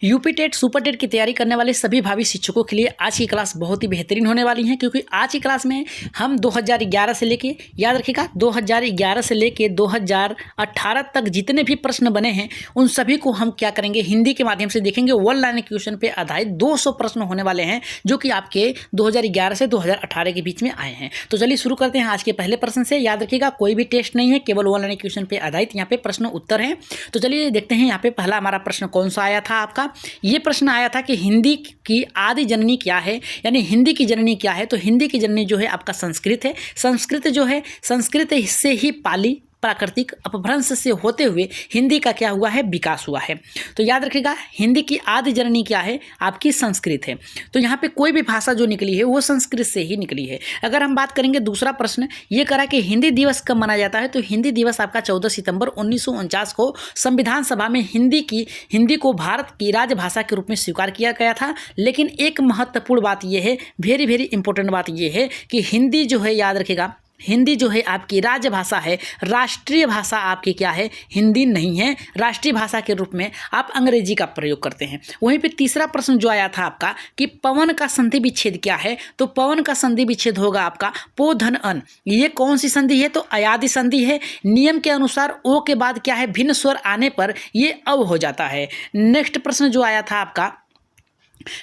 UP TET super TET की तैयारी करने वाले सभी भावी शिक्षकों के लिए आज की क्लास बहुत ही बेहतरीन होने वाली है, क्योंकि आज की क्लास में हम 2011 से लेके, याद रखिएगा 2011 से लेके 2018 तक जितने भी प्रश्न बने हैं उन सभी को हम क्या करेंगे, हिंदी के माध्यम से देखेंगे। वन लाइन क्वेश्चन पे आधारित 200 प्रश्न होने वाले हैं जो कि आपके 2011 से 2018 के बीच में आए हैं। तो चलिए शुरू करते हैं आज के पहले प्रश्न से। याद रखिएगा कोई भी टेस्ट नहीं है, केवल वन लाइन क्वेश्चन पे आधारित यहाँ पे प्रश्न उत्तर हैं। तो चलिए देखते हैं यहाँ पे पहला हमारा प्रश्न कौन सा आया था आपका। ये प्रश्न आया था कि हिंदी की आदि जननी क्या है, यानी हिंदी की जननी क्या है। तो हिंदी की जननी जो है आपका संस्कृत है। संस्कृत जो है, संस्कृत से ही पाली प्राकृतिक अपभ्रंश से होते हुए हिंदी का क्या हुआ है, विकास हुआ है। तो याद रखिएगा हिंदी की आदि जननी क्या है, आपकी संस्कृत है। तो यहाँ पे कोई भी भाषा जो निकली है वो संस्कृत से ही निकली है। अगर हम बात करेंगे दूसरा प्रश्न ये करा कि हिंदी दिवस कब मनाया जाता है, तो हिंदी दिवस आपका 14 सितंबर 1949 को संविधान सभा में हिंदी को भारत की राजभाषा के रूप में स्वीकार किया गया था। लेकिन एक महत्वपूर्ण बात यह है, वेरी वेरी इंपॉर्टेंट बात यह है कि हिंदी जो है, याद रखिएगा हिंदी जो है आपकी राजभाषा है, राष्ट्रीय भाषा आपकी क्या है, हिंदी नहीं है। राष्ट्रीय भाषा के रूप में आप अंग्रेजी का प्रयोग करते हैं। वहीं पे तीसरा प्रश्न जो आया था आपका कि पवन का संधि विच्छेद क्या है, तो पवन का संधि विच्छेद होगा आपका पो धन अन। ये कौन सी संधि है, तो अयादि संधि है। नियम के अनुसार ओ के बाद क्या है, भिन्न स्वर आने पर ये अव हो जाता है। नेक्स्ट प्रश्न जो आया था आपका,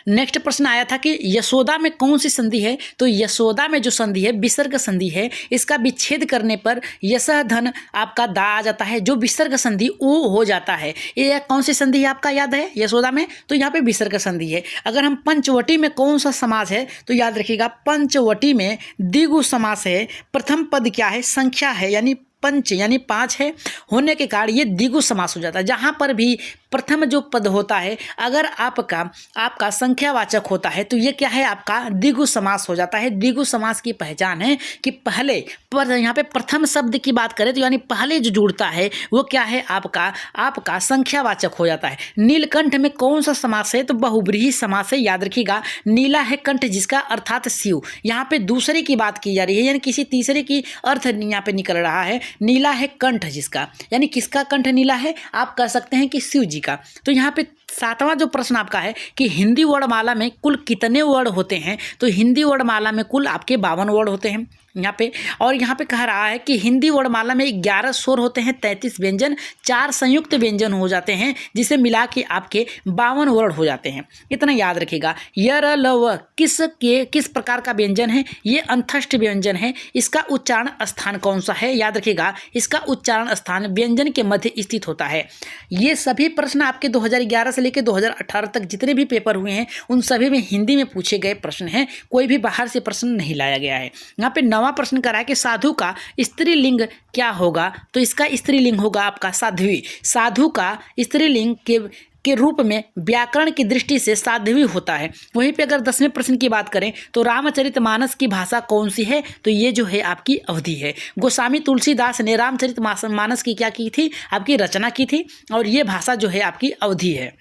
नेक्स्ट प्रश्न आया था कि यशोदा में कौन सी संधि है, तो यशोदा में जो संधि है विसर्ग संधि है। इसका विच्छेद करने पर यशः धन आपका दा आ जाता है, जो विसर्ग संधि ओ हो जाता है। ये कौन सी संधि है आपका, याद है यशोदा में, तो यहाँ पे विसर्ग संधि है। अगर हम पंचवटी में कौन सा समास है, तो याद रखिएगा पंचवटी में द्विगु समास है। प्रथम पद क्या है, संख्या है, यानी पंच यानी 5 है होने के कारण ये द्विगु समास हो जाता है। जहाँ पर भी प्रथम जो पद होता है अगर आपका संख्यावाचक होता है तो ये क्या है, आपका द्विगु समास हो जाता है। द्विगु समास की पहचान है कि पहले पर यहाँ पे प्रथम शब्द की बात करें तो यानी पहले जो जुड़ता है वो क्या है, आपका संख्यावाचक हो जाता है। नीलकंठ में कौन सा समास है, तो बहुब्रीहि समास है। याद रखिएगा नीला है कंठ जिसका, अर्थात शिव। यहाँ पे दूसरे की बात की जा रही है, यानी किसी तीसरे की अर्थ यहाँ पे निकल रहा है। नीला है कंठ जिसका, यानी किसका कंठ नीला है, आप कह सकते हैं कि शिव जी का। तो यहाँ पे सातवां जो प्रश्न आपका है कि हिंदी वर्णमाला में कुल कितने वर्ण होते हैं, तो हिंदी वर्णमाला में कुल आपके 52 वर्ण होते हैं यहाँ पे। और यहाँ पे कह रहा है कि हिंदी वर्णमाला में 11 स्वर होते हैं, 33 व्यंजन, 4 संयुक्त व्यंजन हो जाते हैं, जिसे मिला के आपके 52 वर्ण हो जाते हैं। इतना याद रखिएगा। य र ल व किस प्रकार का व्यंजन है, ये अंतस्थ व्यंजन है। इसका उच्चारण स्थान कौन सा है, याद रखिएगा इसका उच्चारण स्थान व्यंजन के मध्य स्थित होता है। ये सभी प्रश्न आपके 2011 से लेकर 2018 तक जितने भी पेपर हुए हैं उन सभी में हिंदी में पूछे गए प्रश्न हैं, कोई भी बाहर से प्रश्न नहीं लाया गया है। यहाँ पे नवा प्रश्न करा है कि साधु का स्त्रीलिंग क्या होगा, तो इसका स्त्रीलिंग होगा आपका साध्वी। साधु का स्त्रीलिंग के रूप में व्याकरण की दृष्टि से साध्वी होता है। वहीं पे अगर 10वें प्रश्न की बात करें तो रामचरितमानस की भाषा कौन सी है, तो ये जो है आपकी अवधी है। गोस्वामी तुलसीदास ने रामचरितमानस की क्या की थी, आपकी रचना की थी, और ये भाषा जो है आपकी अवधी है।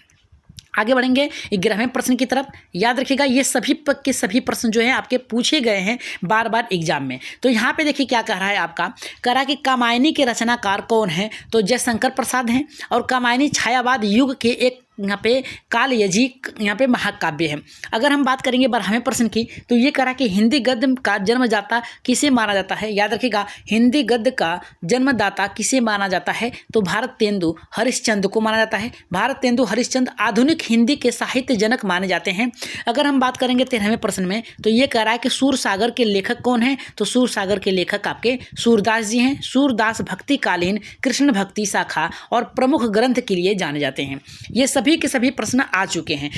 आगे बढ़ेंगे 11वें प्रश्न की तरफ। याद रखिएगा ये सभी के सभी प्रश्न जो है आपके पूछे गए हैं बार बार एग्जाम में। तो यहाँ पे देखिए क्या कह रहा है आपका, कह रहा है कि कामायनी के रचनाकार कौन है, तो जयशंकर प्रसाद हैं। और कामायनी छायावाद युग के एक यहाँ पे कालयजी यहाँ पे महाकाव्य है। अगर हम बात करेंगे 12वें प्रश्न की, तो ये करा कि हिंदी गद्य का जन्मदाता किसे माना जाता है। याद रखिएगा हिंदी गद्य का जन्मदाता किसे माना जाता है, तो भारतेंदु हरिश्चंद्र को माना जाता है। भारतेंदु हरिश्चंद्र आधुनिक हिंदी के साहित्य जनक माने जाते हैं। अगर हम बात करेंगे 13वें प्रश्न में, तो ये कह रहा है कि सूरसागर के लेखक कौन है, तो सूरसागर के लेखक आपके सूरदास जी हैं। सूरदास भक्तिकालीन कृष्ण भक्ति शाखा और प्रमुख ग्रंथ के लिए जाने जाते हैं। ये सभी के सभी प्रश्न आ चुके हैं।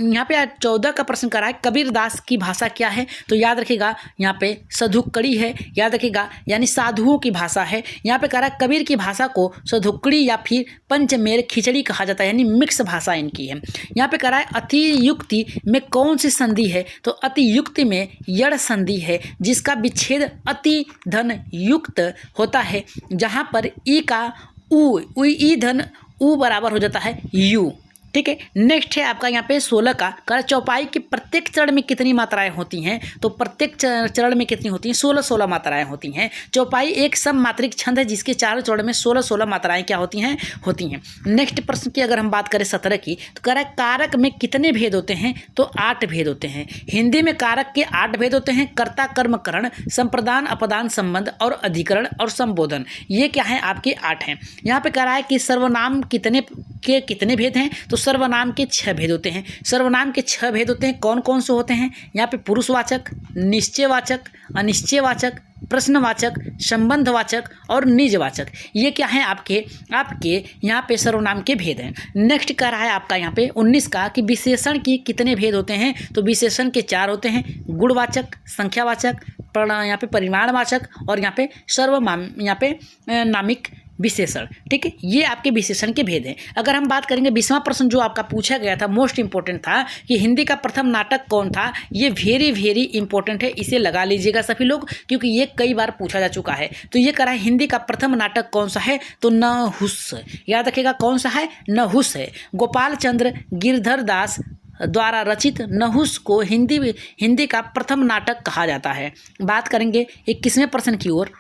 यहाँ पे 14 का प्रश्न करा है कबीरदास की भाषा क्या है, तो याद रखिएगा यहाँ पे सधुक्कड़ी है। याद रखिएगा यानी साधुओं की भाषा है। यहाँ पे कह रहा है कबीर की भाषा को सधुक्कड़ी या फिर पंचमेल खिचड़ी कहा जाता है, यानी मिक्स भाषा इनकी है। यहाँ पे कह रहा है अतियुक्ति में कौन सी संधि है, तो अतियुक्ति में यड़ संधि है, जिसका विच्छेद अति धन युक्त होता है, जहाँ पर ई का ऊ ई धन ऊ बराबर हो जाता है यू। ठीक है। नेक्स्ट है आपका यहाँ पे 16 का चौपाई के प्रत्येक चरण में कितनी मात्राएं होती हैं, तो प्रत्येक चरण में कितनी होती हैं, 16 मात्राएं होती हैं। चौपाई एक सममात्रिक छंद है जिसके चारों चरण में 16 मात्राएं क्या होती हैं। नेक्स्ट प्रश्न की अगर हम बात करें 17 की, तो कह रहा है कारक में कितने भेद होते हैं, तो 8 भेद होते हैं। हिंदी में कारक के 8 भेद होते हैं, कर्ता कर्म करण, संप्रदान अपदान संबंध और अधिकरण और संबोधन। ये क्या है, आपके 8 हैं। यहाँ पे कह रहा है कि सर्वनाम कितने भेद हैं, तो सर्वनाम के 6 भेद होते हैं। सर्वनाम के 6 भेद होते हैं, कौन कौन से होते हैं, यहाँ पे पुरुषवाचक, निश्चयवाचक, अनिश्चयवाचक, प्रश्नवाचक, संबंधवाचक और निजवाचक। ये क्या है, आपके यहाँ पे सर्वनाम के भेद हैं। नेक्स्ट कह रहा है आपका यहाँ पे 19 का कि विशेषण की कितने भेद होते हैं, तो विशेषण के 4 होते हैं, गुणवाचक, संख्यावाचक, यहाँ पे परिमाणवाचक और यहाँ पे नामिक विशेषण। ठीक है, ये आपके विशेषण के भेद हैं। अगर हम बात करेंगे 20वां प्रश्न जो आपका पूछा गया था, मोस्ट इंपॉर्टेंट था कि हिंदी का प्रथम नाटक कौन था। ये वेरी इंपॉर्टेंट है, इसे लगा लीजिएगा सभी लोग, क्योंकि ये कई बार पूछा जा चुका है। तो ये कह रहा है हिंदी का प्रथम नाटक कौन सा है, तो नहुस। याद रखिएगा कौन सा है, नहुस है। गोपाल चंद्र गिरधर दास द्वारा रचित नहुस को हिंदी का प्रथम नाटक कहा जाता है। बात करेंगे 21वें प्रश्न की ओर।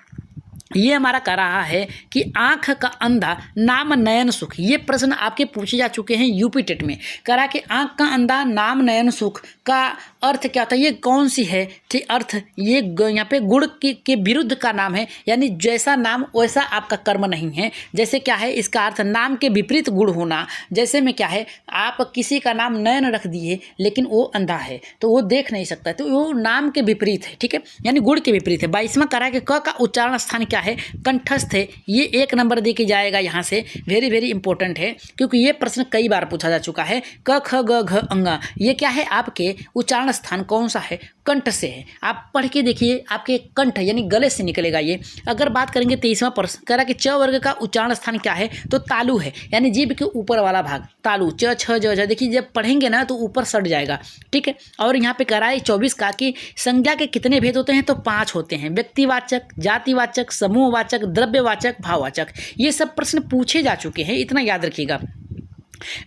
ये हमारा कह रहा है कि आंख का अंधा नाम नयन सुख। ये प्रश्न आपके पूछे जा चुके हैं यूपी टेट में। कह रहा है कि आंख का अंधा नाम नयन सुख का अर्थ क्या होता है, ये कौन सी है, ठीक अर्थ ये यहाँ पे गुण के विरुद्ध का नाम है, यानी जैसा नाम वैसा आपका कर्म नहीं है। जैसे क्या है, इसका अर्थ नाम के विपरीत गुण होना। जैसे में क्या है, आप किसी का नाम नयन रख दिए लेकिन वो अंधा है तो वो देख नहीं सकता, तो वो नाम के विपरीत है। ठीक है, यानी गुण के विपरीत है। 22वां कह रहा है कि क का उच्चारण स्थान क्या है, कंठस्थ है। ये 1 नंबर दे के जाएगा यहाँ से, वेरी इंपॉर्टेंट है, क्योंकि ये प्रश्न कई बार पूछा जा चुका है। क ख ग घ अंगा, ये क्या है, आपके उच्चारण स्थान कौन सा है, कंठ से है। आप पढ़ के देखिए, आपके कंठ यानी गले से निकलेगा ये। अगर बात करेंगे 23वां प्रश्न, कह रहा कि च वर्ग का उच्चारण स्थान क्या है, तो तालु है, यानी जीभ के ऊपर वाला भाग तालु। च छ ज झ, देखिए जब पढ़ेंगे ना तो ऊपर सट जाएगा। ठीक है, और यहाँ पे कह रहा है 24 का कि संज्ञा के कितने भेद होते हैं, तो 5 होते हैं, व्यक्तिवाचक, जातिवाचक, समूहवाचक, द्रव्यवाचक, भाववाचक। ये सब प्रश्न पूछे जा चुके हैं, इतना याद रखिएगा।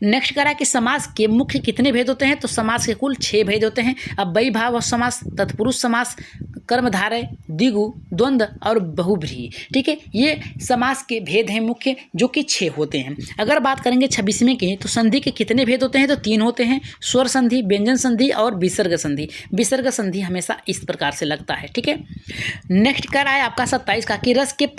नेक्स्ट कह रहा है कि समास के मुख्य कितने भेद होते हैं, तो समास के कुल 6 भेद होते हैं। अब वैभाव समास, तत्पुरुष समास, कर्मधारय, द्विगु, द्वंद्व और बहुब्रीहि। ठीक है, ये समास के भेद हैं मुख्य, जो कि 6 होते हैं। अगर बात करेंगे 26वें की, तो संधि के कितने भेद होते हैं, तो 3 होते हैं, स्वर संधि, व्यंजन संधि और विसर्ग संधि। विसर्ग संधि हमेशा इस प्रकार से लगता है। ठीक है, नेक्स्ट कह रहा है आपका 27 का कि रस के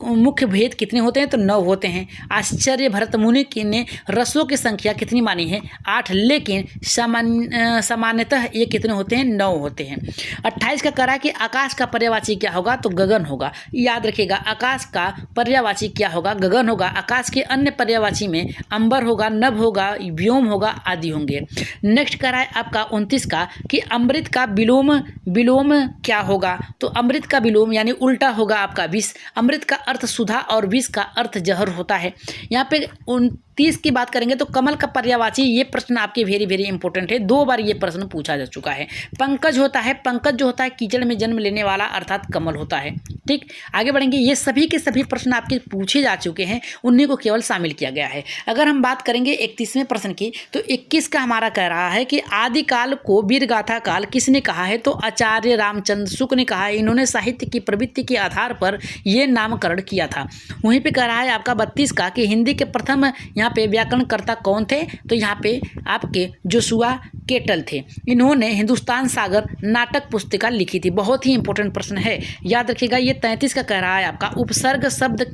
मुख्य भेद कितने होते हैं, तो 9 होते हैं। आश्चर्य भरत मुनि ने रसों की संख्या कितनी मानी है, 8, लेकिन सामान्यतः ये कितने होते हैं, 9 होते हैं। 28 का कह रहा है कि आकाश का पर्यायवाची क्या होगा, तो गगन होगा। याद रखिएगा, आकाश का पर्यायवाची क्या होगा, गगन होगा। आकाश के अन्य पर्यायवाची में अंबर होगा, नभ होगा, व्योम होगा आदि होंगे। नेक्स्ट कह रहा है आपका 29 का कि अमृत का विलोम क्या होगा, तो अमृत का विलोम यानी उल्टा होगा आपका विष। अमृत का अर्थ सुधा और विष का अर्थ जहर होता है। यहाँ पे 30 की बात करेंगे तो कमल का पर्यायवाची, ये प्रश्न आपके वेरी इंपॉर्टेंट है, 2 बार ये प्रश्न पूछा जा चुका है। पंकज होता है, पंकज जो होता है कीचड़ में जन्म लेने वाला, अर्थात कमल होता है। ठीक, आगे बढ़ेंगे। ये सभी के सभी प्रश्न आपके पूछे जा चुके हैं, उन्हीं को केवल शामिल किया गया है। अगर हम बात करेंगे 31वें प्रश्न की, तो 21 का हमारा कह रहा है कि आदिकाल को वीरगाथा काल किसने कहा है, तो आचार्य रामचंद्र शुक्ल ने कहा है। इन्होंने साहित्य की प्रवृत्ति के आधार पर ये नामकरण किया था। वहीं पर कह रहा है आपका 32 का कि हिंदी के प्रथम यहाँ पे व्याकरणकर्ता कौन थे, तो यहाँ पे आपके जोशुआ केटल थे। इन्होंने हिंदुस्तान सागर नाटक पुस्तिका लिखी थी। बहुत ही इंपॉर्टेंट प्रश्न है, याद रखिएगा। ये 33 का कह रहा है आपका उपसर्ग शब्द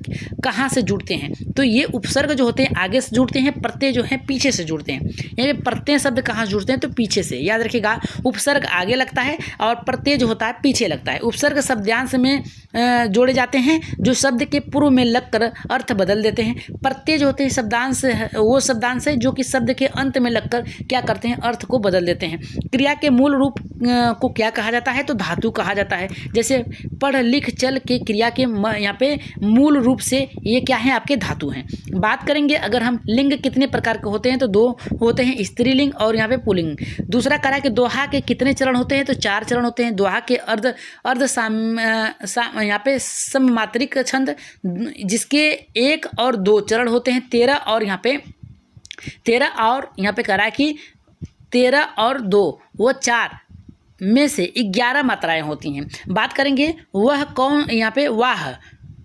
कहाँ से जुड़ते हैं, तो ये उपसर्ग जो होते हैं आगे से जुड़ते हैं, प्रत्यय जो है पीछे से जुड़ते हैं। यानी प्रत्यय शब्द कहाँ जुड़ते हैं, तो पीछे से। याद रखिएगा, उपसर्ग आगे लगता है और प्रत्यय जो होता है पीछे लगता है। उपसर्ग शब्दांश में जोड़े जाते हैं, जो शब्द के पूर्व में लगकर अर्थ बदल देते हैं। प्रत्यय जो होते हैं शब्दांश, वो शब्दांश है जो कि शब्द के अंत में लगकर क्या करते हैं, अर्थ को बदल देते हैं। क्रिया के मूल रूप को क्या कहा जाता है, तो धातु कहा जाता है। जैसे पढ़ लिख चल के क्रिया के यहाँ पे मूल रूप से ये क्या है, आपके धातु हैं। बात करेंगे अगर हम लिंग कितने प्रकार के होते हैं, तो 2 होते हैं, स्त्रीलिंग और यहाँ पे पुल्लिंग। दूसरा कह रहा है कि दोहा के कितने चरण होते हैं, तो 4 चरण होते हैं। दोहा के अर्ध यहाँ पे सममात्रिक छंद जिसके 1 और 2 चरण होते हैं, 13 और यहाँ पे 13 और यहाँ पे कह रहा है कि 13 और 2 वो 4 में से 11 मात्राएं होती हैं। बात करेंगे वह कौन, यहाँ पे वाह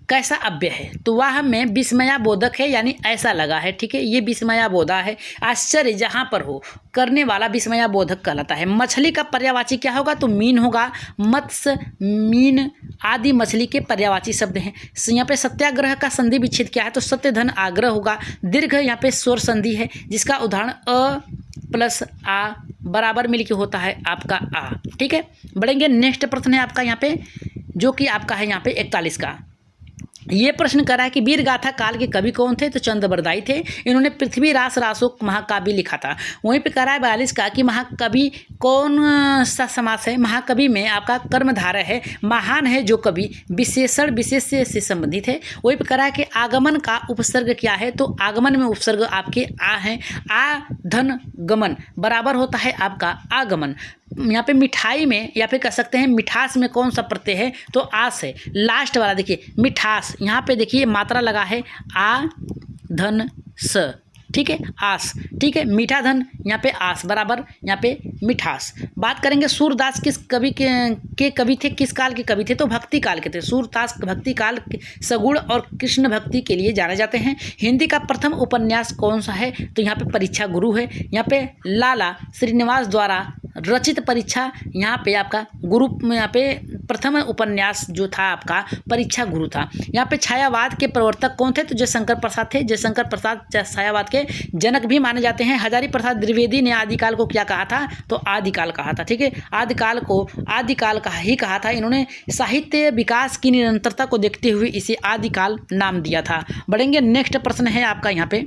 कैसा अव्यय है, तो वाह में विस्मयाबोधक है, यानी ऐसा लगा है। ठीक है, ये विस्मयाबोधा है। आश्चर्य जहाँ पर हो करने वाला विस्मयाबोधक कहलाता है। मछली का पर्यायवाची क्या होगा, तो मीन होगा। मत्स्य, मीन आदि मछली के पर्यायवाची शब्द हैं। यहाँ पे सत्याग्रह का संधि विच्छेद क्या है, तो सत्य धन आग्रह होगा। दीर्घ यहाँ पे स्वर संधि है, जिसका उदाहरण अ प्लस आ बराबर मिलके होता है आपका आ। ठीक है, बढ़ेंगे। नेक्स्ट प्रश्न है आपका यहाँ पे, जो कि आपका है यहाँ पे 41 का। ये प्रश्न करा है कि वीर गाथा काल के कवि कौन थे, तो चंद्रबरदाई थे। इन्होंने पृथ्वी रास रासो महाकाव्य लिखा था। वहीं पे करा है 42 का कि महाकवि कौन सा समास है। महाकवि में आपका कर्मधारय है। महान है जो कवि विशेषण विशेष से संबंधित है। वहीं पे करा है कि आगमन का उपसर्ग क्या है, तो आगमन में उपसर्ग आपके आ है। आ धन गमन बराबर होता है आपका आगमन। यहाँ पे मिठाई में या फिर कह सकते हैं मिठास में कौन सा प्रत्यय है, तो आस है। लास्ट वाला देखिए मिठास, यहाँ पे देखिए मात्रा लगा है आ धन स। ठीक है, आस। ठीक है, मीठा धन यहाँ पे आस बराबर यहाँ पे मिठास। बात करेंगे सूरदास किस कवि के कवि थे, किस काल के कवि थे, तो भक्ति काल के थे। सूरदास भक्ति काल सगुण और कृष्ण भक्ति के लिए जाने जाते हैं। हिंदी का प्रथम उपन्यास कौन सा है, तो यहाँ पे परीक्षा गुरु है। यहाँ पे लाला श्रीनिवास द्वारा रचित परीक्षा, यहाँ पे आपका गुरु में यहाँ पे प्रथम उपन्यास जो था आपका परीक्षा गुरु था। यहाँ पे छायावाद के प्रवर्तक कौन थे, तो जयशंकर प्रसाद थे। जयशंकर प्रसाद छायावाद के जनक भी माने जाते हैं। हजारी प्रसाद द्विवेदी ने आदिकाल को क्या कहा था, तो आदिकाल कहा था। ठीक है, आदिकाल को आदिकाल का ही कहा था। इन्होंने साहित्य विकास की निरंतरता को देखते हुए इसे आदिकाल नाम दिया था। बढ़ेंगे। नेक्स्ट प्रश्न है आपका यहाँ पे,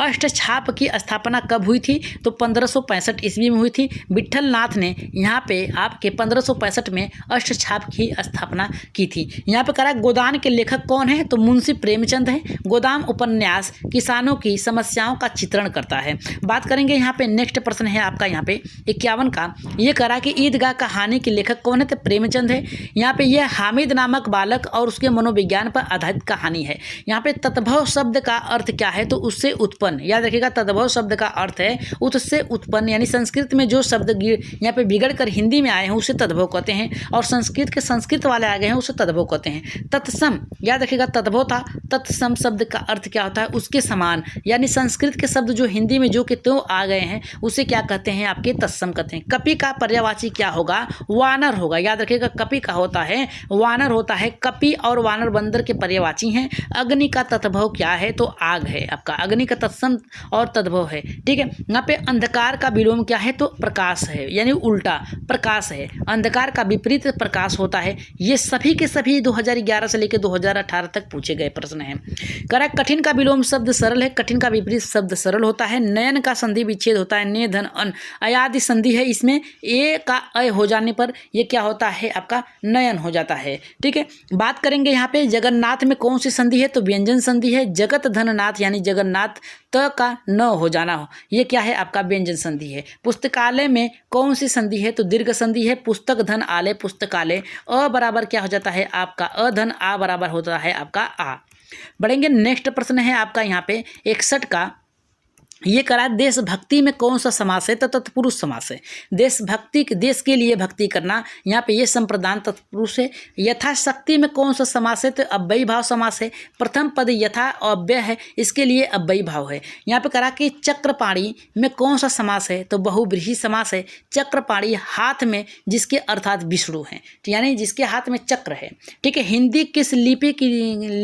अष्टछाप की स्थापना कब हुई थी, तो 1565 ईस्वी में हुई थी। विट्ठल नाथ ने यहाँ पे आपके 1565 में अष्टछाप की स्थापना की थी। यहाँ पे करा गोदान के लेखक कौन है, तो मुंशी प्रेमचंद है। गोदान उपन्यास किसानों की समस्याओं का चित्रण करता है। बात करेंगे यहाँ पे, नेक्स्ट प्रश्न है आपका यहाँ पे 51 का। ये करा कि ईदगाह कहानी के लेखक कौन है, तो प्रेमचंद है। यहाँ पे यह हामिद नामक बालक और उसके मनोविज्ञान पर आधारित कहानी है। यहाँ पे तद्भव शब्द का अर्थ क्या है, तो उससे उत्पन्न, याद रखिएगा तद्भव शब्द का अर्थ है उससे उत्पन्न, यानी संस्कृत में जो शब्द यहाँ पे बिगड़ कर हिंदी में आए हैं उसे तद्भव कहते हैं, और संस्कृत के संस्कृत वाले आ गए हैं उसे तद्भव कहते हैं। तत्सम, याद रखिएगा तद्भव था। तत्सम शब्द का अर्थ क्या होता है, उसके समान, यानी संस्कृत के शब्द जो हिंदी में जो कि त्यों आ गए हैं उसे क्या कहते हैं, आपके तत्सम कहते हैं। कपि का पर्यायवाची क्या होगा, वानर होगा। याद रखिएगा कपि का होता है वानर होता है। कपि और वानर बंदर के पर्यायवाची हैं। अग्नि का तद्भव क्या है, तो आग है आपका। अग्नि का तत्सम और तद्भव है। ठीक है, यहाँ पे अंधकार का विलोम क्या है, तो प्रकाश है, यानी उल्टा प्रकाश है। अंधकार का विपरीत प्रकाश होता है। ये सभी के सभी 2011 से लेकर 2018 तक पूछे गए प्रश्न हैं। करा कठिन का विलोम शब्द सरल है। कठिन का विपरीत शब्द सरल होता है। नयन का संधि विच्छेद होता है। ने धन अन, अयादि संधि है। इसमें ए का अय हो जाने पर यह क्या होता है, आपका नयन हो जाता है। ठीक है, बात करेंगे यहाँ पे जगन्नाथ में कौन सी संधि है, तो व्यंजन संधि है। जगत धननाथ यानी जगन्नाथ त का न हो जाना हो, ये क्या है, आपका व्यंजन संधि है। पुस्तकालय में कौन सी संधि है, तो दीर्घ संधि है। पुस्तक धन आलय पुस्तकालय, अ बराबर क्या हो जाता है, आपका अ धन आ बराबर होता है आपका आ। बढ़ेंगे। नेक्स्ट प्रश्न है आपका यहाँ पे 61 का। ये करा देशभक्ति में कौन सा समास है, तो तत्पुरुष समास है। देशभक्ति, देश के लिए भक्ति करना, यहाँ पे ये संप्रदान तत्पुरुष है। यथाशक्ति में कौन सा समास है, तो अव्ययी भाव समास है। प्रथम पद यथा अव्यय है, इसके लिए अव्ययी भाव है। यहाँ पे करा कि चक्रपाणी में कौन सा समास है, तो बहुव्रीहि समास है। चक्रपाणी हाथ में जिसके अर्थात विष्णु हैं, यानी जिसके हाथ में चक्र है। ठीक है, हिंदी किस लिपि की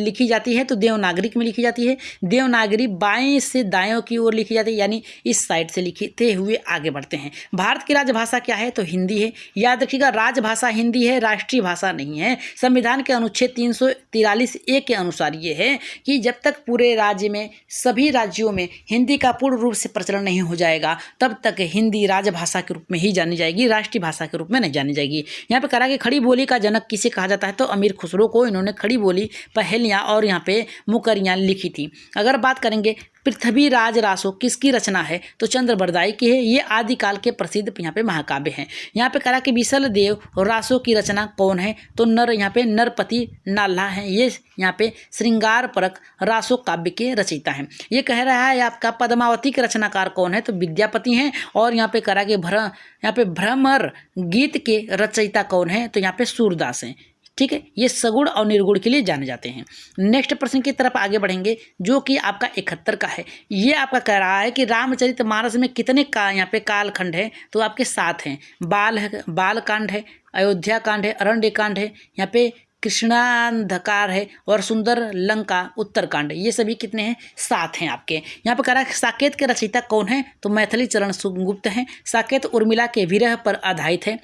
लिखी जाती है, तो देवनागरी में लिखी जाती है। देवनागरी बाएं से दाएं की ओर लिखी जाती है, यानी इस साइड से लिखते हुए आगे बढ़ते हैं। भारत की राजभाषा क्या है, तो हिंदी है। याद रखिएगा राजभाषा हिंदी है, राष्ट्रीय भाषा नहीं है। संविधान के अनुच्छेद 343A के अनुसार ये है कि जब तक पूरे राज्य में सभी राज्यों में हिंदी का पूर्ण रूप से प्रचलन नहीं हो जाएगा तब तक हिंदी राजभाषा के रूप में ही जानी जाएगी, राष्ट्रीय भाषा के रूप में नहीं जानी जाएगी। यहाँ पे कहा कि खड़ी बोली का जनक किसे कहा जाता है, तो अमीर खुसरो को। इन्होंने खड़ी बोली, पहेलियाँ और यहाँ पे मुकरियाँ लिखी थी। अगर बात करेंगे पृथ्वीराज रासो किसकी रचना है? तो चंद्रबरदाई की है। ये आदिकाल के प्रसिद्ध यहाँ पे महाकाव्य हैं। यहाँ पे करा कि विसल देव रासो की रचना कौन है? तो यहाँ पे नरपति नाल्हा है। ये यहाँ पे श्रृंगार परक रासो काव्य के रचयिता हैं। ये कह रहा है आपका पद्मावती के रचनाकार कौन है? तो विद्यापति हैं। और यहाँ पे करा कि यहाँ पे भ्रमर गीत के रचयिता कौन है? तो यहाँ पे सूरदास हैं। ठीक है, ये सगुण और निर्गुण के लिए जाने जाते हैं। नेक्स्ट प्रश्न की तरफ आगे बढ़ेंगे जो कि आपका 71 का है। ये आपका कह रहा है कि रामचरितमानस में कितने यहाँ पे कालखंड है? तो आपके 7 हैं। बाल कांड है, अयोध्या कांड है, अरण्य कांड है, यहाँ पे कृष्णांधकार है और सुंदर लंका उत्तरकांड। ये सभी कितने हैं? 7 हैं आपके। यहाँ पर करा साकेत के रचयिता कौन है? तो मैथिली चरण गुप्त हैं। साकेत उर्मिला के विरह पर आधारित है।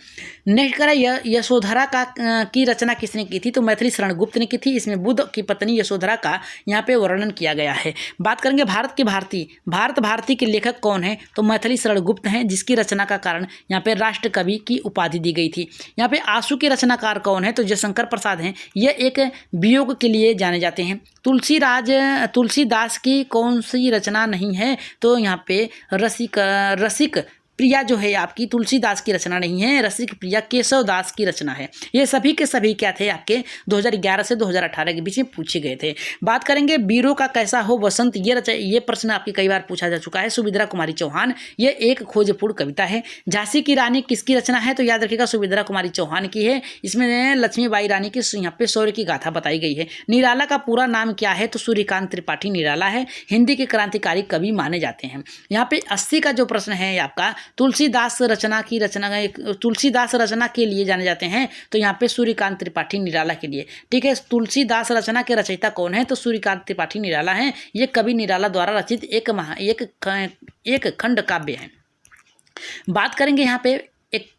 नेक्स्ट करा यशोधरा की रचना किसने की थी? तो मैथिली शरण गुप्त ने की थी। इसमें बुद्ध की पत्नी यशोधरा का यहाँ पे वर्णन किया गया है। बात करेंगे भारत भारती के लेखक कौन है? तो मैथिली शरण गुप्त हैं, जिसकी रचना का कारण यहाँ पे राष्ट्र कवि की उपाधि दी गई थी। यहाँ पे आंसू के रचनाकार कौन है? तो जयशंकर प्रसाद। यह एक वियोग के लिए जाने जाते हैं। तुलसीदास की कौन सी रचना नहीं है? तो यहाँ पे रसिक प्रिया जो है आपकी तुलसीदास की रचना नहीं है, रसिक प्रिया केशवदास की रचना है। ये सभी के सभी क्या थे? आपके 2011 से 2018 के बीच में पूछे गए थे। बात करेंगे वीरों का कैसा हो वसंत। ये प्रश्न आपके कई बार पूछा जा चुका है। सुभद्रा कुमारी चौहान। ये एक खोजपूर्ण कविता है। झांसी की रानी किसकी रचना है? तो याद रखिएगा सुभद्रा कुमारी चौहान की है। इसमें लक्ष्मीबाई रानी की यहाँ पे शौर्य की गाथा बताई गई है। निराला का पूरा नाम क्या है? तो सूर्यकांत त्रिपाठी निराला है। हिंदी के क्रांतिकारी कवि माने जाते हैं। यहाँ पे 80 का जो प्रश्न है आपका तुलसीदास रचना के लिए जाने जाते हैं। तो यहाँ पे सूर्यकांत त्रिपाठी निराला के लिए। ठीक है, तुलसीदास रचना के रचयिता कौन है? तो सूर्यकांत त्रिपाठी निराला हैं। ये कवि निराला द्वारा रचित एक खंड काव्य है। बात करेंगे यहाँ पे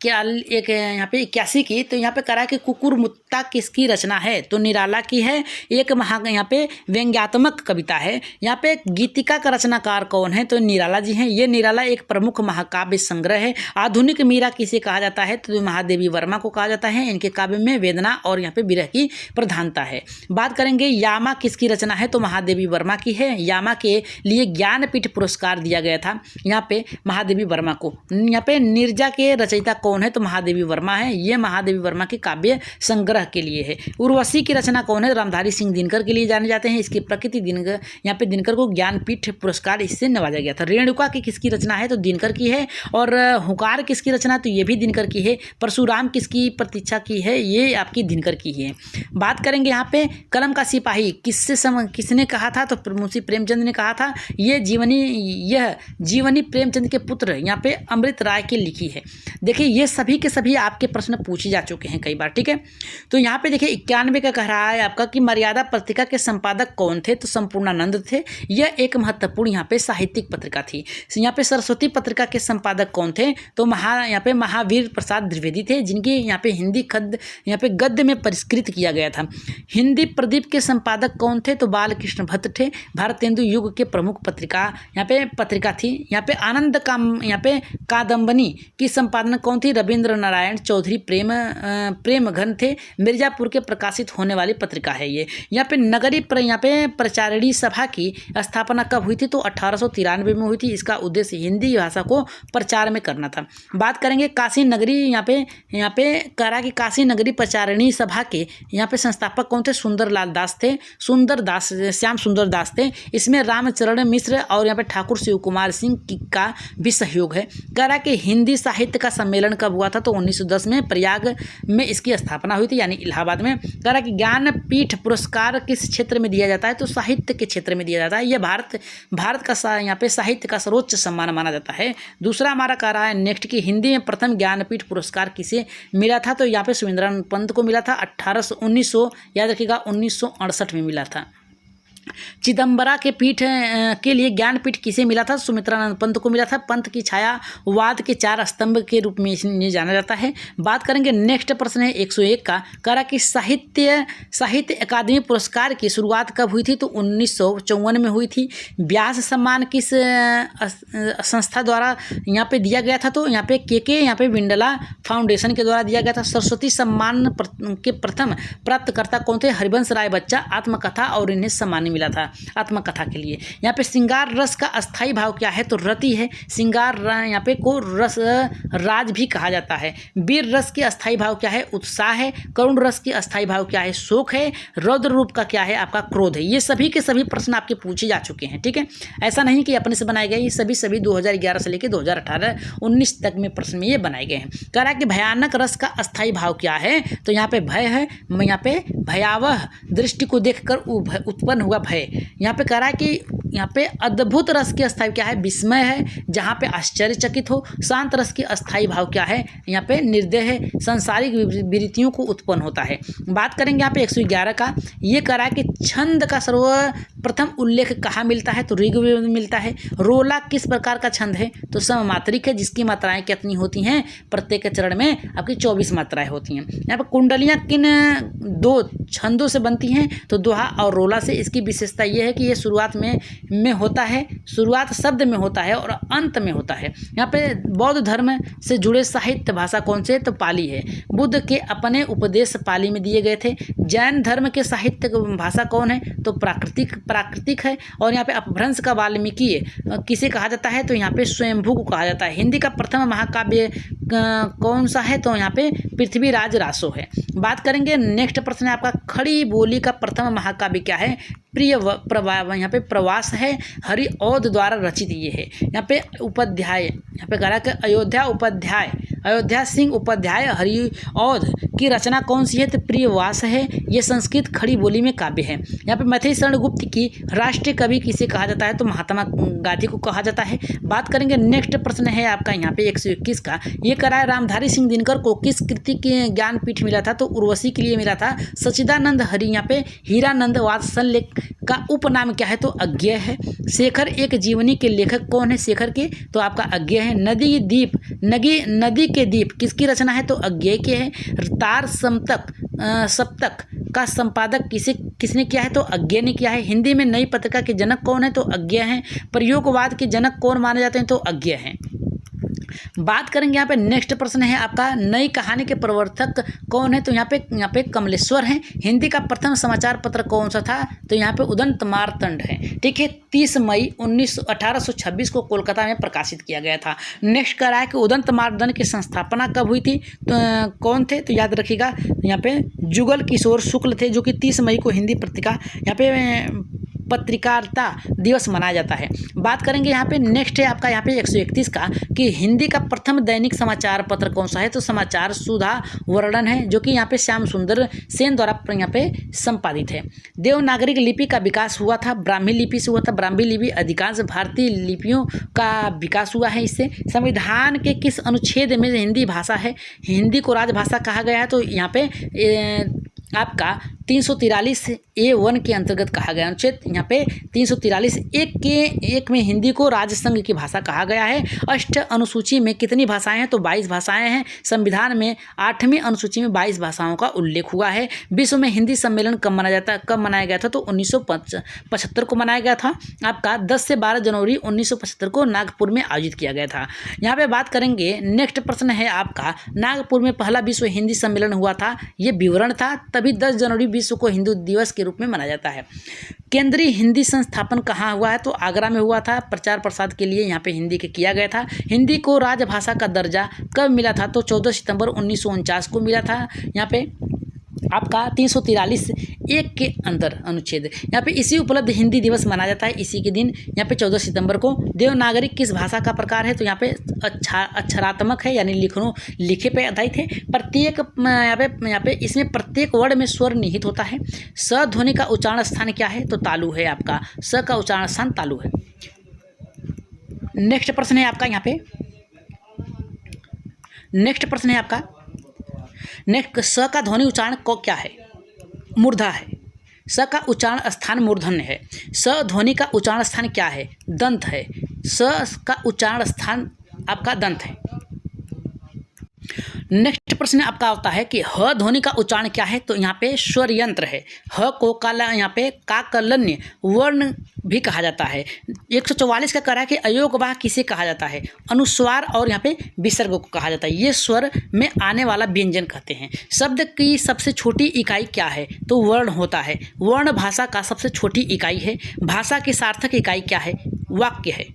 यहाँ पे 81 की। तो यहाँ पे करा कि कुकुरमुत्ता किसकी रचना है? तो निराला की है। एक यहाँ पे व्यंग्यात्मक कविता है। यहाँ पे गीतिका का रचनाकार कौन है? तो निराला जी हैं। ये निराला एक प्रमुख महाकाव्य संग्रह है। आधुनिक मीरा किसे कहा जाता है? तो महादेवी वर्मा को कहा जाता है। इनके काव्य में वेदना और यहाँ पे विरह की प्रधानता है। बात करेंगे यामा किसकी रचना है? तो महादेवी वर्मा की है। यामा के लिए ज्ञानपीठ पुरस्कार दिया गया था यहाँ पे महादेवी वर्मा को। यहाँ पे नीरजा के रचयिता कौन है? तो महादेवी वर्मा है। ये महादेवी वर्मा के काव्य संग्रह के लिए है। उर्वशी की रचना कौन है? रामधारी सिंह दिनकर के लिए जाने जाते हैं। इसकी प्रकृति यहाँ पे दिनकर को ज्ञानपीठ पुरस्कार इससे नवाजा गया था। रेणुका की किसकी रचना है? तो दिनकर की है। और हुकार किसकी रचना? तो ये भी दिनकर की है। परशुराम किसकी प्रतीक्षा की है? ये आपकी दिनकर की है। बात करेंगे यहाँ पे कलम का सिपाही किसने कहा था? तो मुंशी प्रेमचंद ने कहा था। यह जीवनी प्रेमचंद के पुत्र यहाँ पे अमृत राय की लिखी है। देखिए ये सभी के सभी आपके प्रश्न पूछे जा चुके हैं कई बार। ठीक है, तो यहाँ पे देखिए 91 का कह रहा है आपका कि मर्यादा पत्रिका के संपादक कौन थे? तो संपूर्णानंद थे। यह एक महत्वपूर्ण यहाँ पे साहित्यिक पत्रिका थी। यहाँ पे सरस्वती पत्रिका के संपादक कौन थे? तो यहाँ पे महावीर प्रसाद द्विवेदी थे, जिनकी यहाँ पे हिंदी खद यहाँ पे गद्य में परिष्कृत किया गया था। हिंदी प्रदीप के संपादक कौन थे? तो बालकृष्ण भट्ट थे। भारतेंदु युग के प्रमुख पत्रिका थी। यहाँ पे आनंद यहाँ पे कादम्बनी की संपादन कौन थी? रविंद्र नारायण चौधरी प्रेम घन थे। मिर्जापुर के प्रकाशित होने वाली पत्रिका है ये। यहाँ पे नगरी यहाँ पे प्रचारिणी सभा की स्थापना कब हुई थी? तो 1893 में हुई थी। इसका उद्देश्य हिंदी भाषा को प्रचार में करना था। बात करेंगे काशी नगरी यहाँ पे करा कि काशी नगरी प्रचारिणी सभा के यहाँ पे संस्थापक कौन थे? सुंदरलाल दास थे। श्याम सुंदर दास थे। इसमें रामचरण मिश्र और यहाँ पे ठाकुर शिव कुमार सिंह का भी सहयोग है। करा कि हिंदी साहित्य का सम्मेलन कब हुआ था? तो 1910 में प्रयाग में इसकी स्थापना हुई थी, यानी इलाहाबाद में। करा कि ज्ञानपीठ पुरस्कार किस क्षेत्र में दिया जाता है? तो साहित्य के क्षेत्र में दिया जाता है। यह भारत का यहाँ पे साहित्य का सर्वोच्च सम्मान माना जाता है। दूसरा हमारा कह रहा है नेक्स्ट की हिंदी में प्रथम ज्ञानपीठ पुरस्कार किसे मिला था? तो यहाँ पे सुमिंद्रानंद पंत को मिला था। 1900 याद रखिएगा 1968 में मिला था। चिदम्बरा के पीठ के लिए ज्ञानपीठ किसे मिला था? सुमित्रानंद पंत को मिला था। पंत की छाया वाद के 4 स्तंभ के रूप में इन्हें जाना जाता है। बात करेंगे नेक्स्ट प्रश्न है 101 का। करा कि साहित्य अकादमी पुरस्कार की शुरुआत कब हुई थी? तो 1954 में हुई थी। व्यास सम्मान किस संस्था द्वारा यहाँ पे दिया गया था? तो यहाँ पे यहाँ पे विंडला फाउंडेशन के द्वारा दिया गया था। सरस्वती सम्मान के प्रथम प्राप्तकर्ता कौन थे? हरिवंश राय बच्चा आत्मकथा और इन्हें सम्मान मिला था आत्मकथा के लिए। यहाँ पे श्रृंगार रस का अस्थाई भाव क्या है, तो रति है। श्रृंगार यहाँ पे को रस राज भी कहा जाता है। वीर रस के अस्थाई भाव क्या है, उत्साह है। करुण रस के अस्थाई भाव क्या है, शोक है। रौद्र रूप का क्या है, आपका क्रोध है। ये सभी के सभी प्रश्न आपके पूछे जा चुके हैं, ठीक है। ऐसा नहीं कि अपने से बनाए गए, ये सभी 2011 से लेकर 2018-19 तक में प्रश्न में ये बनाए गए हैं। कह रहा है कि भयानक रस का अस्थाई भाव क्या है, तो यहाँ पे भय है। यहाँ पे भयावह दृष्टि को देखकर उत्पन्न हुआ भय। यहाँ पे कह रहा है कि यहाँ पे अद्भुत रस के अस्थाई क्या है, विस्मय है, जहाँ पे आश्चर्यचकित हो। शांत रस के अस्थाई भाव क्या है, यहाँ पे निर्दय है, सांसारिक विरतियों को उत्पन्न होता है। बात करेंगे यहाँ पे 111 का। ये कह रहा है कि छंद का सर्वप्रथम उल्लेख कहाँ मिलता है, तो ऋग्वेद में मिलता है। रोला किस प्रकार का छंद है, तो सममात्रिक है, जिसकी मात्राएं कितनी होती हैं, प्रत्येक चरण में आपकी 24 मात्राएं होती हैं। यहाँ पर कुंडलियाँ किन दो छंदों से बनती हैं, तो दोहा और रोला से। इसकी विशेषता ये है कि ये शुरुआत में होता है, शुरुआत शब्द में होता है और अंत में होता है। यहाँ पे बौद्ध धर्म से जुड़े साहित्य भाषा कौन से, तो पाली है। बुद्ध के अपने उपदेश पाली में दिए गए थे। जैन धर्म के साहित्य भाषा कौन है, तो प्राकृतिक है। और यहाँ पे अपभ्रंश का वाल्मीकि किसे कहा जाता है, तो यहाँ पे स्वयंभू को कहा जाता है। हिंदी का प्रथम महाकाव्य कौन सा है, तो यहाँ पे पृथ्वीराज रासो है। बात करेंगे नेक्स्ट प्रश्न है आपका, खड़ी बोली का प्रथम महाकाव्य क्या है, यहाँ पे प्रवास है, हरि औध द्वारा रचित ये है। यहाँ पे उपाध्याय, यहाँ पे कह रहा है कि अयोध्या सिंह उपाध्याय हरि औध की रचना कौन सी है, तो प्रियवास है। ये संस्कृत खड़ी बोली में काव्य है। यहाँ पे मैथिली शरण गुप्त की राष्ट्रीय कवि किसे कहा जाता है, तो महात्मा गांधी को कहा जाता है। बात करेंगे नेक्स्ट प्रश्न है आपका यहाँ पे 121 का। ये कह रहा है रामधारी सिंह दिनकर को किस कृति के ज्ञानपीठ मिला था, तो उर्वशी के लिए मिला था। सच्चिदानंद हरि यहाँ पे हीरानंद वात्सल्य का उपनाम क्या है, तो अज्ञेय है। शेखर एक जीवनी के लेखक कौन है, शेखर के, तो आपका अज्ञेय है। नदी के दीप किसकी रचना है, तो अज्ञेय के है। तार सप्तक का संपादक किसने किया है, तो अज्ञेय ने किया है। हिंदी में नई पत्रिका के जनक कौन है, तो अज्ञेय है। प्रयोगवाद के जनक कौन माने जाते हैं, तो अज्ञेय हैं। बात करेंगे यहाँ पे नेक्स्ट प्रश्न है आपका, नई कहानी के प्रवर्तक कौन है, तो यहाँ पे कमलेश्वर हैं। हिंदी का प्रथम समाचार पत्र कौन सा था, तो यहाँ पे उदंत मार्तंड है, ठीक है। 30 मई 1826 को कोलकाता में प्रकाशित किया गया था। नेक्स्ट कह रहा है कि उदंत मार्तंड की संस्थापना कब हुई थी, तो कौन थे, तो याद रखिएगा यहाँ पे जुगल किशोर शुक्ल थे, जो कि 30 मई को हिंदी पत्रिका यहाँ पे पत्रकारिता दिवस मनाया जाता है। बात करेंगे यहाँ पे नेक्स्ट है आपका यहाँ पे 131 का, कि हिंदी का प्रथम दैनिक समाचार पत्र कौन सा है, तो समाचार सुधा वर्णन है, जो कि यहाँ पे श्याम सुंदर सेन द्वारा यहाँ पे संपादित है। देवनागरिक लिपि का विकास हुआ था, ब्राह्मी लिपि से हुआ था। ब्राह्मी लिपि अधिकांश भारतीय लिपियों का विकास हुआ है इससे। संविधान के किस अनुच्छेद में हिंदी भाषा है, हिंदी को राजभाषा कहा गया है, तो यहाँ पे आपका 343A1 के अंतर्गत कहा गया अनुच्छेद, यहाँ पे 343(1) में हिंदी को राजसंघ की भाषा कहा गया है। अष्ट अनुसूची में कितनी भाषाएं हैं, तो 22 भाषाएं हैं। संविधान में 8वीं अनुसूची में 22 भाषाओं का उल्लेख हुआ है। विश्व में हिंदी सम्मेलन कब मनाया गया था, तो 1975 को मनाया गया था। आपका 10 से 12 जनवरी 1975 को नागपुर में आयोजित किया गया था। यहाँ पे बात करेंगे नेक्स्ट प्रश्न है आपका, नागपुर में पहला विश्व हिंदी सम्मेलन हुआ था, ये विवरण था, तभी 10 जनवरी विश्व को हिंदू दिवस के रूप में मनाया जाता है। केंद्रीय हिंदी संस्थापन कहाँ हुआ है, तो आगरा में हुआ था। प्रचार प्रसार के लिए यहाँ पे हिंदी के किया गया था। हिंदी को राजभाषा का दर्जा कब मिला था, तो 14 सितंबर 1949 को मिला था। यहाँ पे आपका 343(1) के अंदर अनुच्छेद, यहाँ पे इसी उपलब्ध हिंदी दिवस मनाया जाता है इसी के दिन, यहाँ पे 14 सितंबर को। देवनागरिक किस भाषा का प्रकार है, तो यहाँ पे अक्षरात्मक है, यानी लिखे पे आधारित है। प्रत्येक यहाँ पे इसमें प्रत्येक वर्ड में स्वर निहित होता है। स ध्वनि का उच्चारण स्थान क्या है, तो तालु है। आपका स का उच्चारण स्थान तालु है। नेक्स्ट प्रश्न है आपका यहाँ पे, नेक्स्ट स का ध्वनि उच्चारण को क्या है, मूर्धा है। स का उच्चारण स्थान मूर्धन्य है। स ध्वनि का उच्चारण स्थान क्या है, दंत है। स का उच्चारण स्थान आपका दंत है। नेक्स्ट प्रश्न आपका होता है कि ह ध्वनि का उच्चारण क्या है। तो यहाँ पे स्वर यंत्र है। ह को काला यहाँ पे काकलन्य वर्ण भी कहा जाता है। 144 का कह रहा है कि अयोगवाह किसे कहा जाता है। अनुस्वार और यहाँ पे विसर्ग को कहा जाता है। ये स्वर में आने वाला व्यंजन कहते हैं। शब्द की सबसे छोटी इकाई क्या है। तो वर्ण होता है। वर्ण भाषा का सबसे छोटी इकाई है। भाषा की सार्थक इकाई क्या है। वाक्य है।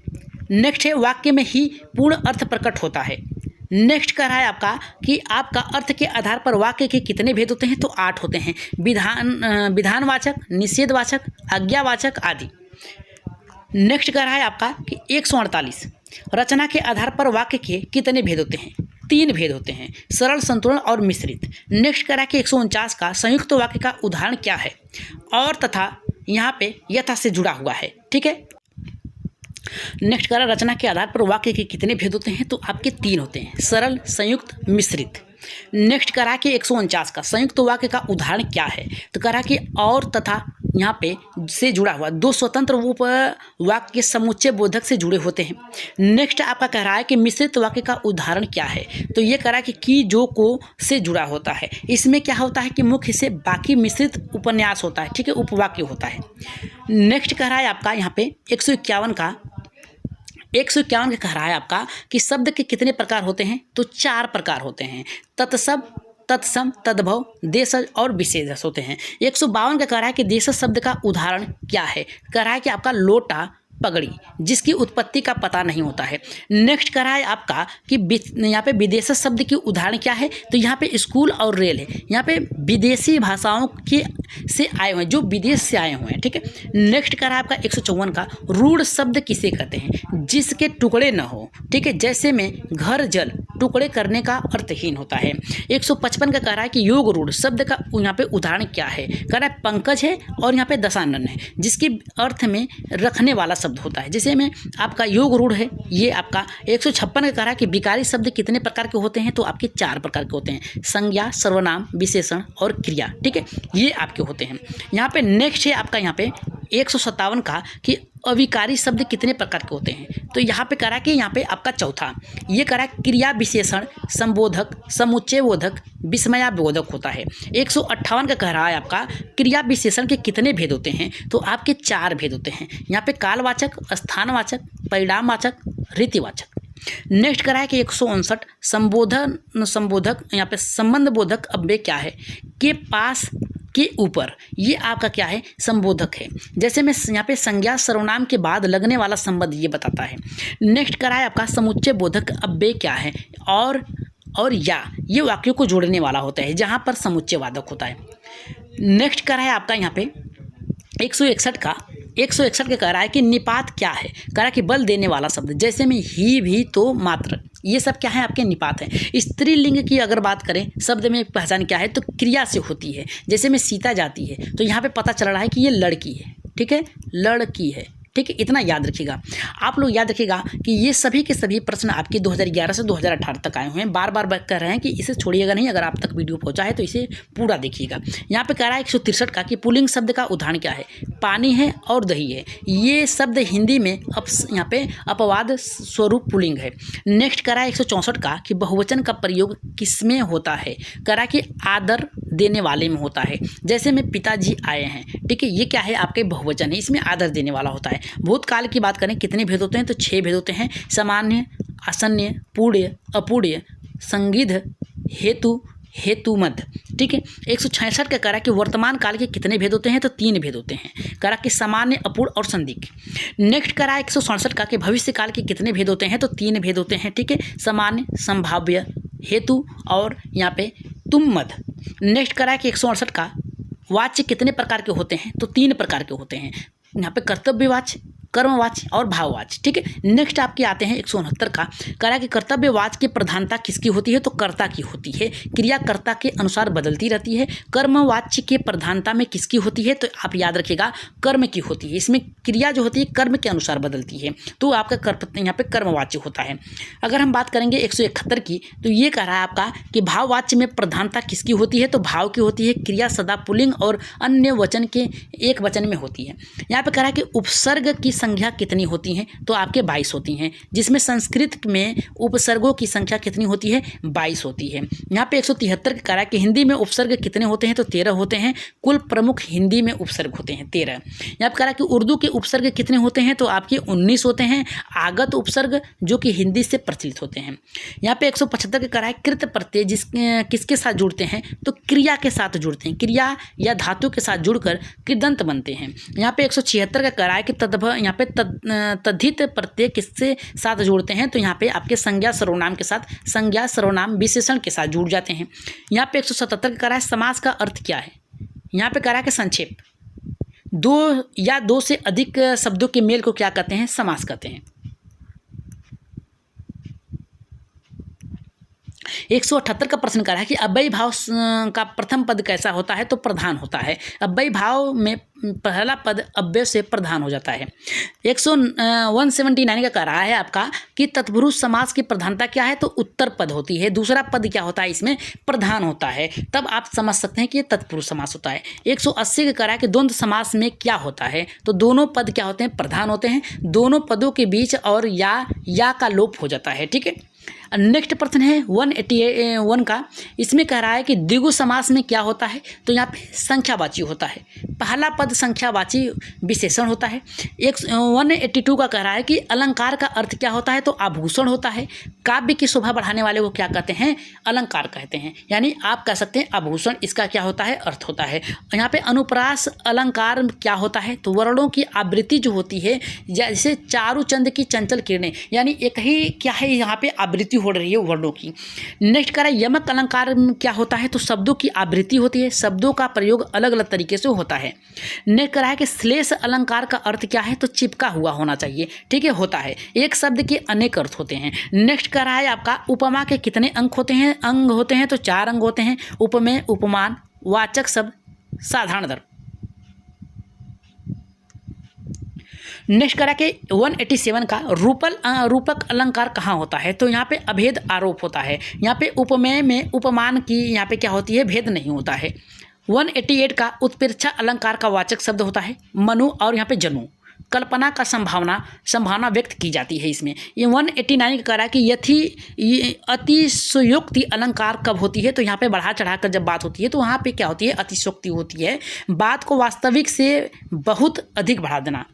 नेक्स्ट है वाक्य में ही पूर्ण अर्थ प्रकट होता है। नेक्स्ट कह रहा है आपका कि आपका अर्थ के आधार पर वाक्य के कितने भेद होते हैं। तो 8 होते हैं। विधानवाचक, निषेधवाचक, आज्ञावाचक आदि। नेक्स्ट कह रहा है आपका कि 148 रचना के आधार पर वाक्य के कितने भेद होते हैं। 3 भेद होते हैं, सरल, संतुलन और मिश्रित। नेक्स्ट कह रहा है कि 149 का संयुक्त वाक्य का उदाहरण क्या है। और तथा यहाँ पे यथा से जुड़ा हुआ है। ठीक है। नेक्स्ट कह रहा है रचना के आधार पर वाक्य के कितने भेद होते हैं। तो आपके 3 होते हैं, सरल, संयुक्त, मिश्रित। नेक्स्ट कह रहा है कि 149 का संयुक्त वाक्य का उदाहरण क्या है। तो कह रहा है कि और तथा यहाँ पे से जुड़ा हुआ 2 स्वतंत्र वाक्य समुच्चय बोधक से जुड़े होते हैं। नेक्स्ट आपका कह रहा है कि मिश्रित वाक्य का उदाहरण क्या है। तो ये कह रहा है कि जो को से जुड़ा होता है। इसमें क्या होता है कि मुख्य से बाकी मिश्रित उपन्यास होता है। ठीक है, उपवाक्य होता है। नेक्स्ट कह रहा है आपका यहाँ पे 151 का कह रहा है आपका कि शब्द के कितने प्रकार होते हैं। तो 4 प्रकार होते हैं, तत्शब्द, तत्सम, तद्भव, देशज और विशेषज होते हैं। 152 का कह रहा है कि देशज शब्द का उदाहरण क्या है। कह रहा है कि आपका लोटा, पगड़ी, जिसकी उत्पत्ति का पता नहीं होता है। नेक्स्ट कह रहा है आपका कि यहाँ पे विदेशज शब्द की उदाहरण क्या है। तो यहाँ पे स्कूल और रेल है। यहाँ पे विदेशी भाषाओं के से आए हुए हैं, जो विदेश से आए हुए हैं। ठीक है। नेक्स्ट कह रहा है आपका 154 का रूढ़ शब्द किसे कहते हैं। जिसके टुकड़े न हो। ठीक है, जैसे में घर, जल, टुकड़े करने का अर्थहीन होता है। 155 का कह रहा है कि योग रूढ़ शब्द का यहाँ पे उदाहरण क्या है। कह रहा है पंकज है और यहाँ पे दशानन है, जिसके अर्थ में रखने वाला शब्द होता है। जैसे में आपका योग रूढ़ है। ये आपका 156 का कह रहा है कि विकारी शब्द कितने प्रकार के होते हैं। तो आपके 4 प्रकार के होते हैं, संज्ञा, सर्वनाम, विशेषण और क्रिया। ठीक है, ये आपके होते हैं। यहाँ पे नेक्स्ट है आपका यहाँ पे 157 का कि अविकारी शब्द कितने प्रकार के होते हैं। तो यहाँ पे कह रहा है कि यहाँ पे आपका चौथा ये कह रहा है क्रिया विशेषण, संबोधक, समुच्चय बोधक, विस्मयाबोधक होता है। 158 का कह रहा है आपका क्रिया विशेषण के कितने भेद होते हैं। तो आपके 4 भेद होते हैं। यहाँ पे कालवाचक, स्थानवाचक, परिणामवाचक, रीतिवाचक। नेक्स्ट कह रहा है कि 159 संबोधक यहाँ पे संबंध बोधक अव्यय क्या है। के पास, के ऊपर, ये आपका क्या है, संबोधक है। जैसे में यहाँ पे संज्ञा, सर्वनाम के बाद लगने वाला संबंध ये बताता है। नेक्स्ट कह रहा है आपका समुच्चय बोधक अव्यय क्या है। और या ये वाक्यों को जोड़ने वाला होता है, जहाँ पर समुच्चय वादक होता है। नेक्स्ट कह रहा है आपका यहाँ पे 161 का कह रहा है कि निपात क्या है। कह रहा है कि बल देने वाला शब्द। जैसे में ही, भी, तो, मात्र, ये सब क्या है आपके निपात हैं। स्त्रीलिंग की अगर बात करें शब्द में पहचान क्या है। तो क्रिया से होती है। जैसे में सीता जाती है, तो यहाँ पे पता चल रहा है कि ये लड़की है। ठीक है, लड़की है। ठीक है, इतना याद रखिएगा। आप लोग याद रखिएगा कि ये सभी के सभी प्रश्न आपके 2011 से 2018 तक आए हुए हैं। बार बार कह रहे हैं कि इसे छोड़िएगा नहीं। अगर आप तक वीडियो पहुंचा है तो इसे पूरा देखिएगा। यहाँ पे कह रहा है 163 का कि पुल्लिंग शब्द का उदाहरण क्या है। पानी है और दही है। ये शब्द हिंदी में यहाँ पे अपवाद स्वरूप पुल्लिंग है। नेक्स्ट कह रहा है 164 का कि बहुवचन का प्रयोग किसमें होता है। कह रहा है कि आदर देने वाले में होता है। जैसे में पिताजी आए हैं। ठीक है, ये क्या है आपके बहुवचन है, इसमें आदर देने वाला होता है। भूतकाल की बात करें कितने भेद होते हैं। तो 6 भेद होते हैं, सामान्य, आसन्य, पूर्य, अपूर्य, संगिध, हेतु, हेतुमद। ठीक है। 166 का कह रहा है कि वर्तमान काल के कितने भेद होते हैं। तो 3 भेद होते हैं। कह रहा है कि सामान्य, अपूर्ण और संदिग्ध। नेक्स्ट कह रहा है 167 का कि भविष्य काल के कितने भेद होते हैं। तो 3 भेद होते हैं। ठीक है, सामान्य, संभाव्य, हेतु और यहाँ पे तुममद। नेक्स्ट कह रहा है कि 168 का वाच्य कितने प्रकार के होते हैं। तो 3 प्रकार के होते हैं। यहाँ पे कर्तव्यवाच्य, कर्मवाच्य और भाववाच्य। ठीक है। नेक्स्ट आपके आते हैं 169 का कह रहा है कि कर्तव्यवाच्य की प्रधानता किसकी होती है। तो कर्ता की होती है। क्रिया कर्ता के अनुसार बदलती रहती है। कर्मवाच्य की प्रधानता में किसकी होती है। तो आप याद रखिएगा कर्म की होती है। इसमें क्रिया जो होती है कर्म के अनुसार बदलती है। तो आपका यहाँ पे कर्मवाच्य होता है। अगर हम बात करेंगे 171 की, तो ये कह रहा है आपका कि भाववाच्य में प्रधानता किसकी होती है। तो भाव की होती है। क्रिया सदा पुल्लिंग और अन्य वचन के एक वचन में होती है। यहाँ पे कह रहा है कि उपसर्ग की संख्या कितनी होती हैं? तो आपके 22 होती हैं, जिसमें संस्कृत में उपसर्गों की संख्या कितनी होती है? 22 होती है। यहाँ पे 173 कह रहा है कि हिंदी में उपसर्ग कितने होते हैं? तो 13 होते हैं। कुल प्रमुख हिंदी में उपसर्ग होते हैं 13। यहाँ पे कह रहा है कि उर्दू के उपसर्ग कितने होते हैं? तो आपके 19 होते हैं, आगत उपसर्ग जो कि हिंदी से प्रचलित होते हैं। यहाँ पे 175 कह रहा है कृत प्रत्यय किसके साथ जुड़ते हैं? तो क्रिया के साथ जुड़ते हैं, क्रिया या धातु के साथ जुड़कर कृदंत बनते हैं। यहाँ पे 176 का कह रहा है कि यहाँ पे तद्धित प्रत्यय किसके साथ जुड़ते हैं? तो यहाँ पे आपके संज्ञा सर्वनाम के साथ, संज्ञा सर्वनाम विशेषण के साथ जुड़ जाते हैं। यहाँ पे 177 का कह रहा है समास का अर्थ क्या है? यहाँ पे कह रहा है कि संक्षेप, दो या दो से अधिक शब्दों के मेल को क्या कहते हैं? समास कहते हैं। 178 का प्रश्न कर रहा है कि अव्ययी भाव का प्रथम पद कैसा होता है? तो प्रधान होता है। अव्ययी भाव में पहला पद अव्यय से प्रधान हो जाता है। 179 का कह रहा है आपका कि तत्पुरुष समास की प्रधानता क्या है? तो उत्तर पद होती है। दूसरा पद क्या होता है? इसमें प्रधान होता है। तब आप समझ सकते हैं कि ये तत्पुरुष समास होता है। 180 का कह रहा है कि द्वंद्व समास में क्या होता है? तो दोनों पद क्या होते हैं? प्रधान होते हैं। दोनों पदों के बीच और या का लोप हो जाता है। ठीक है। नेक्स्ट प्रश्न है 181 का। इसमें कह रहा है कि द्विगु समास में क्या होता है? तो यहाँ पे संख्यावाची होता है। पहला पद संख्यावाची विशेषण होता है। 182 का कह रहा है कि अलंकार का अर्थ क्या होता है? तो आभूषण होता है। काव्य की शोभा बढ़ाने वाले को क्या कहते हैं? अलंकार कहते हैं। यानी आप कह सकते हैं आभूषण, इसका क्या होता है? अर्थ होता है। यहाँ पे अनुप्रास अलंकार क्या होता है? तो वर्णों की आवृत्ति जो होती है, जैसे चारुचंद की चंचल किरणें, यानी एक ही क्या है, यहाँ पे आवृत्ति हो रही है वर्णों की। नेक्स्ट कह रहा है यमक अलंकार क्या होता है? तो शब्दों की आवृत्ति होती है, शब्दों का प्रयोग अलग अलग तरीके से होता है। नेक्स्ट कह रहा है कि श्लेष अलंकार का अर्थ क्या है? तो चिपका हुआ होना चाहिए। ठीक है, होता है। एक शब्द के अनेक अर्थ होते हैं। नेक्स्ट कह रहा है आपका उपमा के कितने अंक होते हैं? अंग होते हैं तो 4 अंग होते हैं। उपमेय, उपमान, वाचक शब्द, साधारण दर्भ। नेक्स्ट करा के 187 का रूपक अलंकार कहाँ होता है? तो यहाँ पे अभेद आरोप होता है। यहाँ पे उपमेय में उपमान की यहाँ पे क्या होती है? भेद नहीं होता है। 188 का उत्प्रेक्षा अलंकार का वाचक शब्द होता है मनु और यहाँ पे जनु। कल्पना का संभावना व्यक्त की जाती है इसमें। ये 189 का कह रहा है कि अतिशयोक्ति अलंकार कब होती है? तो यहाँ पे बढ़ा चढ़ा कर जब बात होती है तो वहाँ पे क्या होती है? अतिशयोक्ति होती है। बात को वास्तविक से बहुत अधिक बढ़ा देना।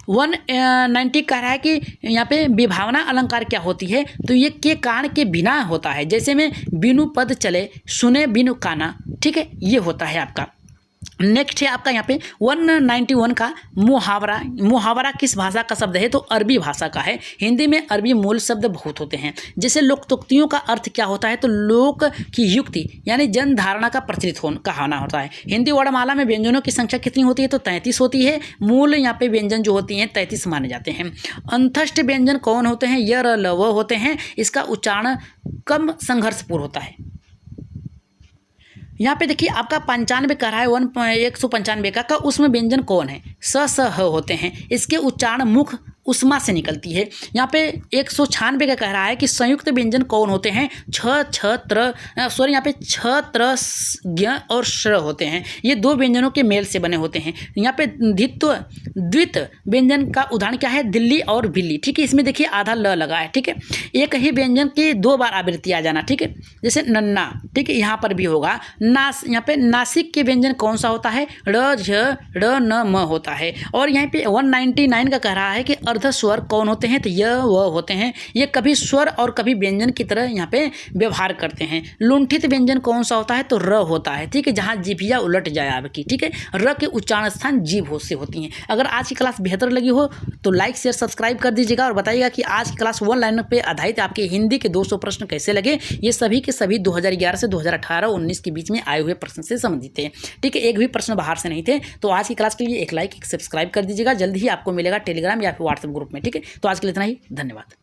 190 कह रहा है कि यहाँ पे विभावना अलंकार क्या होती है? तो ये के कान के बिना होता है। जैसे में बिनु पद चले, सुने बिनु काना। ठीक है, ये होता है आपका। नेक्स्ट है आपका यहाँ पे 191 का मुहावरा किस भाषा का शब्द है? तो अरबी भाषा का है। हिंदी में अरबी मूल शब्द बहुत होते हैं। जैसे लोकोक्तियों का अर्थ क्या होता है? तो लोक की युक्ति यानी जन धारणा का प्रचलित होना होता है। हिंदी वर्णमाला में व्यंजनों की संख्या कितनी होती है? तो 33 होती है। मूल यहाँ पे व्यंजन जो होती हैं 33 माने जाते हैं। अंतस्थ व्यंजन कौन होते हैं? य, र, ल, व होते हैं। इसका उच्चारण कम संघर्षपूर्ण होता है। यहाँ पे देखिए आपका 95 कह रहा है 195 का उसमें व्यंजन कौन है? स, स, ह होते हैं। इसके उच्चारण मुख उष्मा से निकलती है। यहाँ पे 196 का कह रहा है कि संयुक्त व्यंजन कौन होते हैं? यहाँ पे छ, त्र, ज्ञ और श्र होते हैं। ये दो व्यंजनों के मेल से बने होते हैं। यहाँ पे द्वित व्यंजन का उदाहरण क्या है? दिल्ली और बिल्ली। ठीक है, इसमें देखिए आधा ल लगा है। ठीक है, एक ही व्यंजन की 2 बार आवृत्ति आ जाना। ठीक है, जैसे नन्ना। ठीक है, यहाँ पर भी होगा। यहाँ पे नासिक के व्यंजन कौन सा होता है? ड़, झ, ड़, न, म होता है। और यहाँ पे 199 का कह रहा है कि अर्ध स्वर कौन होते हैं? तो य, व होते हैं। ये कभी स्वर और कभी व्यंजन की तरह यहाँ पे व्यवहार करते हैं। लुंठित व्यंजन कौन सा होता है? तो र होता है। ठीक है, जहाँ जिभिया उलट जाए आपकी। ठीक है, र के उच्चारण स्थान जीभ से होती हैं। अगर आज की क्लास बेहतर लगी हो तो लाइक शेयर सब्सक्राइब कर दीजिएगा और बताइएगा कि आज की क्लास 1 लाइनर पे आधारित आपके हिंदी के 200 प्रश्न कैसे लगे। ये सभी के सभी 2011 से 2018-19 के बीच में आए हुए प्रश्न से संबंधित थे। ठीक है, एक भी प्रश्न बाहर से नहीं थे। तो आज की क्लास के लिए एक लाइक, एक सब्सक्राइब कर दीजिएगा। जल्द ही आपको मिलेगा टेलीग्राम या फिर व्हाट्सएप ग्रुप में। ठीक है, तो आज के लिए इतना ही। धन्यवाद।